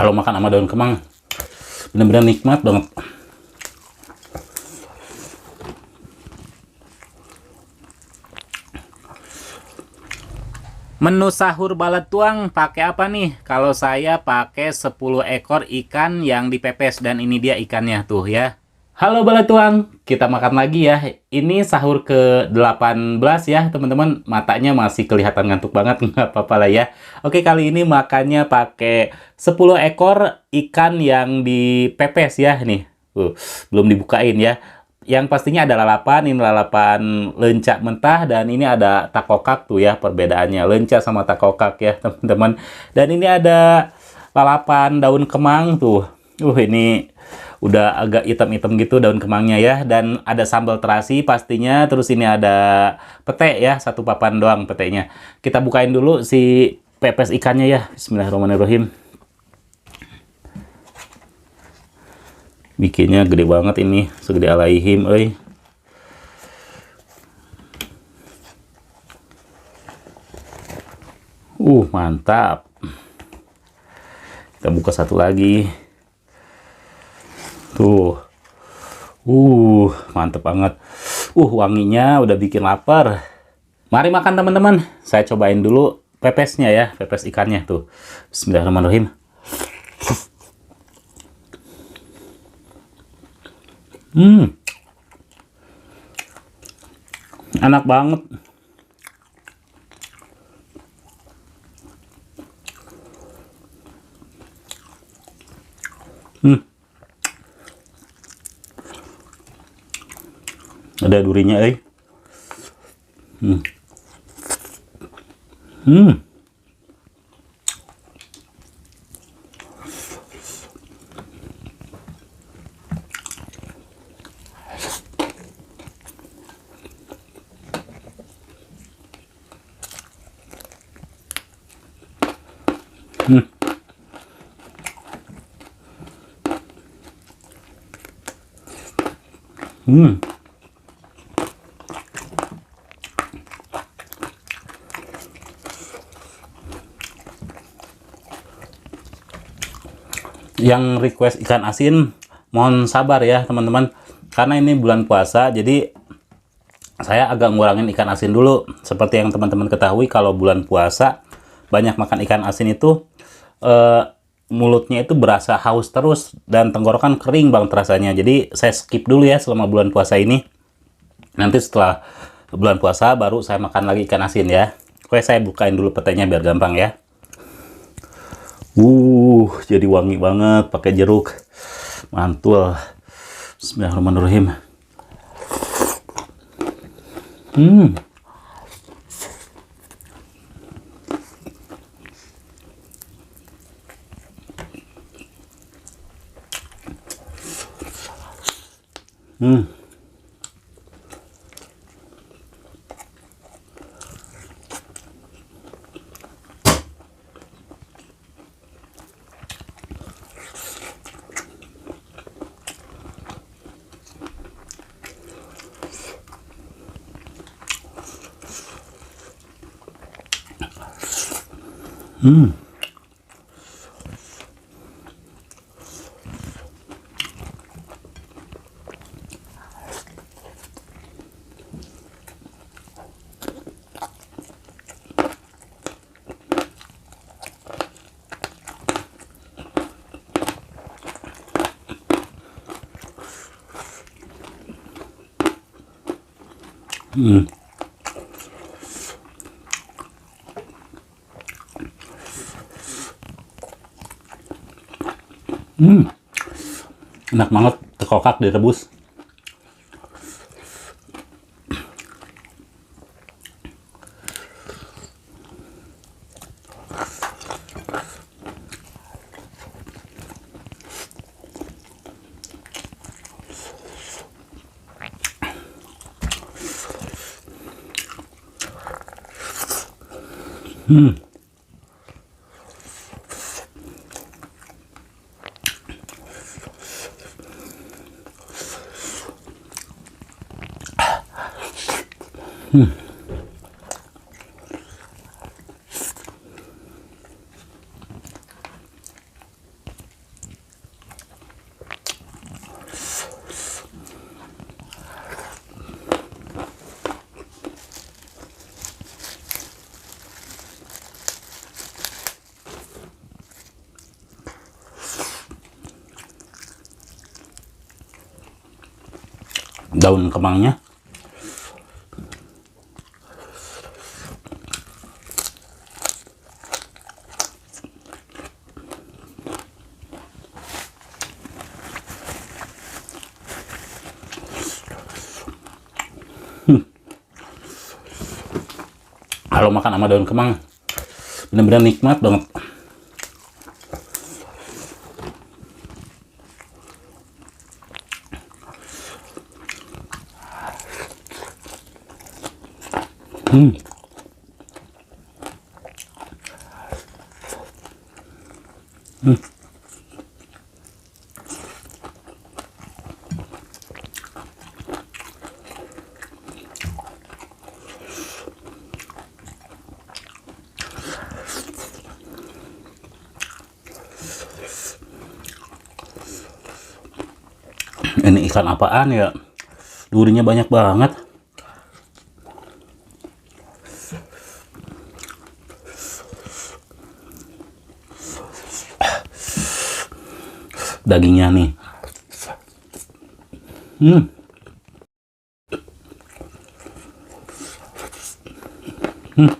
Kalau makan sama daun kemang bener-bener nikmat banget. Menu sahur Balatuang pakai apa nih? Kalau saya pakai 10 ekor ikan yang dipepes, dan ini dia ikannya tuh ya. Halo Balatuang, kita makan lagi ya. Ini sahur ke-18 ya teman-teman. Matanya masih kelihatan ngantuk banget, nggak apa-apa lah ya. Oke, kali ini makannya pakai 10 ekor ikan yang dipepes ya nih. Belum dibukain ya. Yang pastinya ada lalapan, ini lalapan lenca mentah, dan ini ada takokak tuh ya perbedaannya, lenca sama takokak ya teman-teman. Dan ini ada lalapan daun kemang tuh. Ini udah agak hitam-hitam gitu daun kemangnya ya, dan ada sambal terasi pastinya. Terus ini ada pete ya, satu papan doang petenya. Kita bukain dulu si pepes ikannya ya. Bismillahirrahmanirrahim. Bikinnya gede banget ini, segede alaihim, euy. Mantap. Kita buka satu lagi. Tuh. Mantap banget. Wanginya udah bikin lapar. Mari makan teman-teman. Saya cobain dulu pepesnya ya, pepes ikannya tuh. Bismillahirrahmanirrahim. Enak banget. Ada durinya, eh. Yang request ikan asin, mohon sabar ya teman-teman, karena ini bulan puasa, jadi saya agak ngurangin ikan asin dulu. Seperti yang teman-teman ketahui, kalau bulan puasa banyak makan ikan asin itu mulutnya itu berasa haus terus dan tenggorokan kering banget rasanya. Jadi saya skip dulu ya selama bulan puasa ini. Nanti setelah bulan puasa baru saya makan lagi ikan asin ya. Oke, saya bukain dulu petenya biar gampang ya. Jadi wangi banget pakai jeruk. Mantul. Bismillahirrahmanirrahim. Enak banget, tekokak direbus. daun kemangnya. Kalau makan sama daun kemang bener-bener nikmat banget. Hmm. Hmm. Ini ikan apaan ya? Durinya banyak banget. Dagingnya nih. Hmm. Hmm.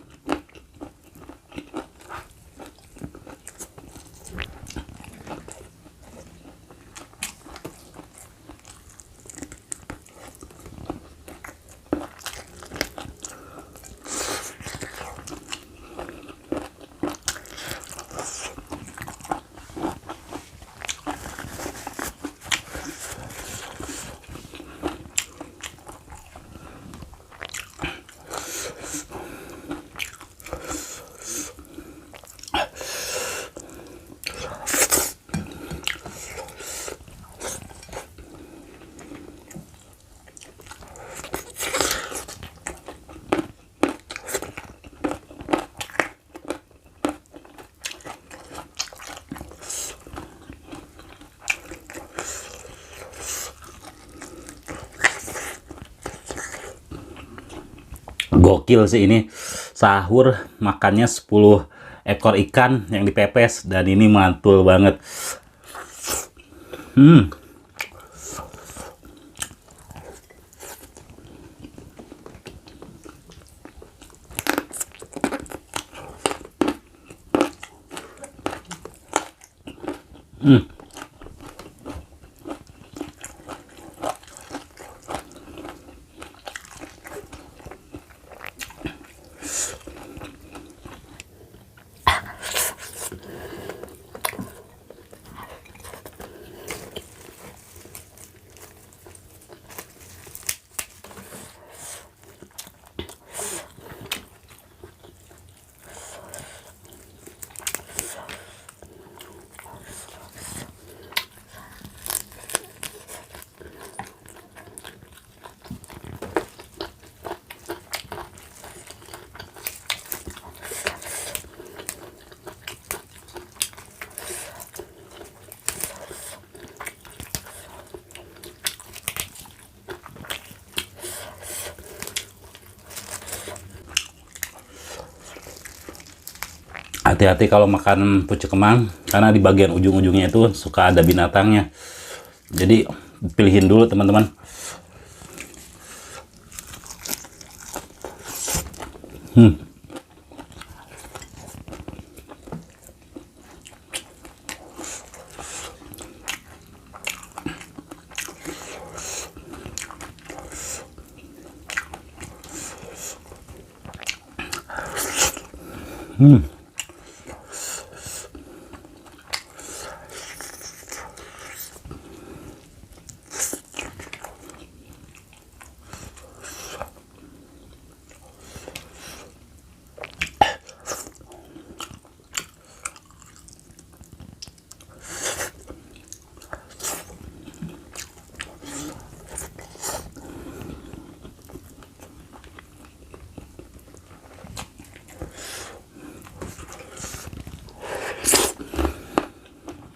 Gokil sih ini, sahur makannya 10 ekor ikan yang dipepes, dan ini mantul banget. Hmm. Hmm. Hati-hati kalau makan pucuk kemang, karena di bagian ujung-ujungnya itu suka ada binatangnya. Jadi pilihin dulu teman-teman. Hmm. Hmm.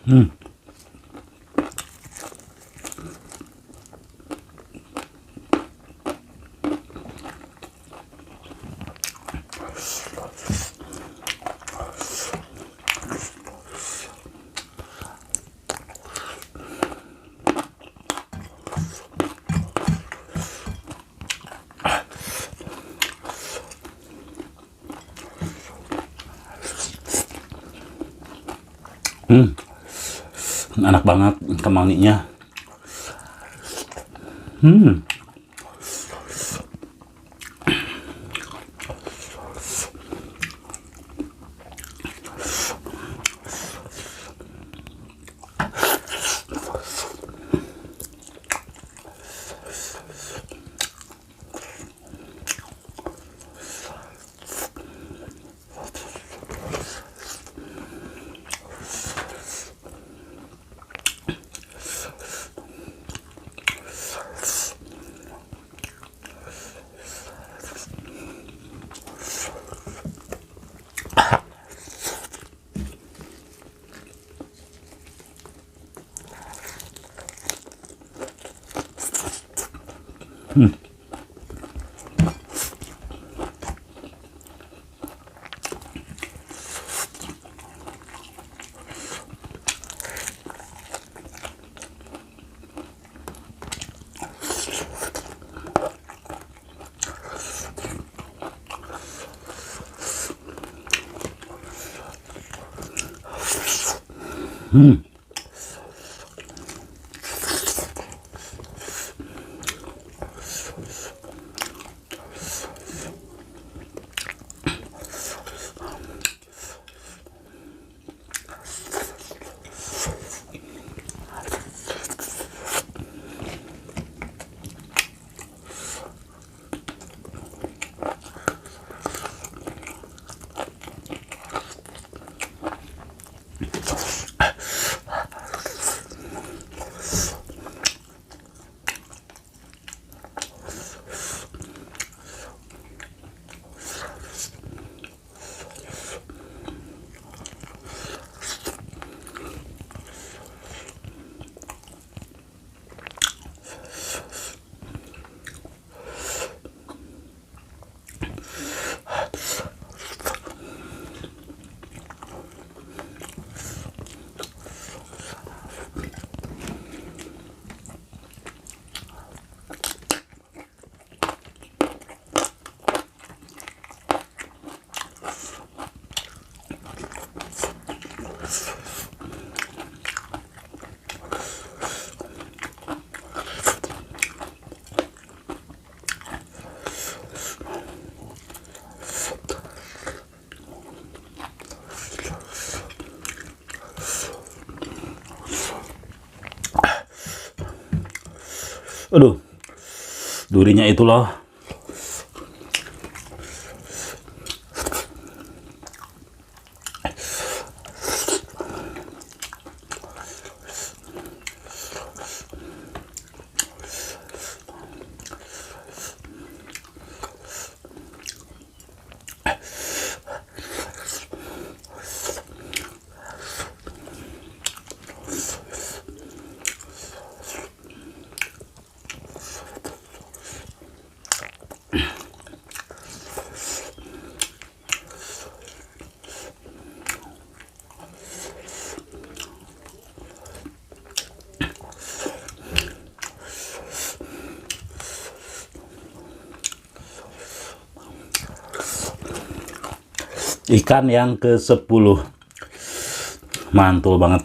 Hmm. Enak banget kemanginya. Aduh, durinya itu loh. Ikan yang ke-10. Mantul banget.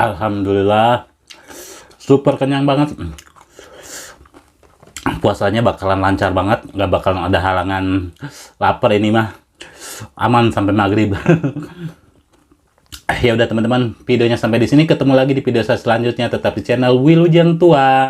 Alhamdulillah, super kenyang banget. Puasanya bakalan lancar banget, nggak bakalan ada halangan lapar ini mah. Aman sampai maghrib. Ya udah teman-teman, videonya sampai di sini. Ketemu lagi di video saya selanjutnya. Tetap di channel Wilujeng Tua.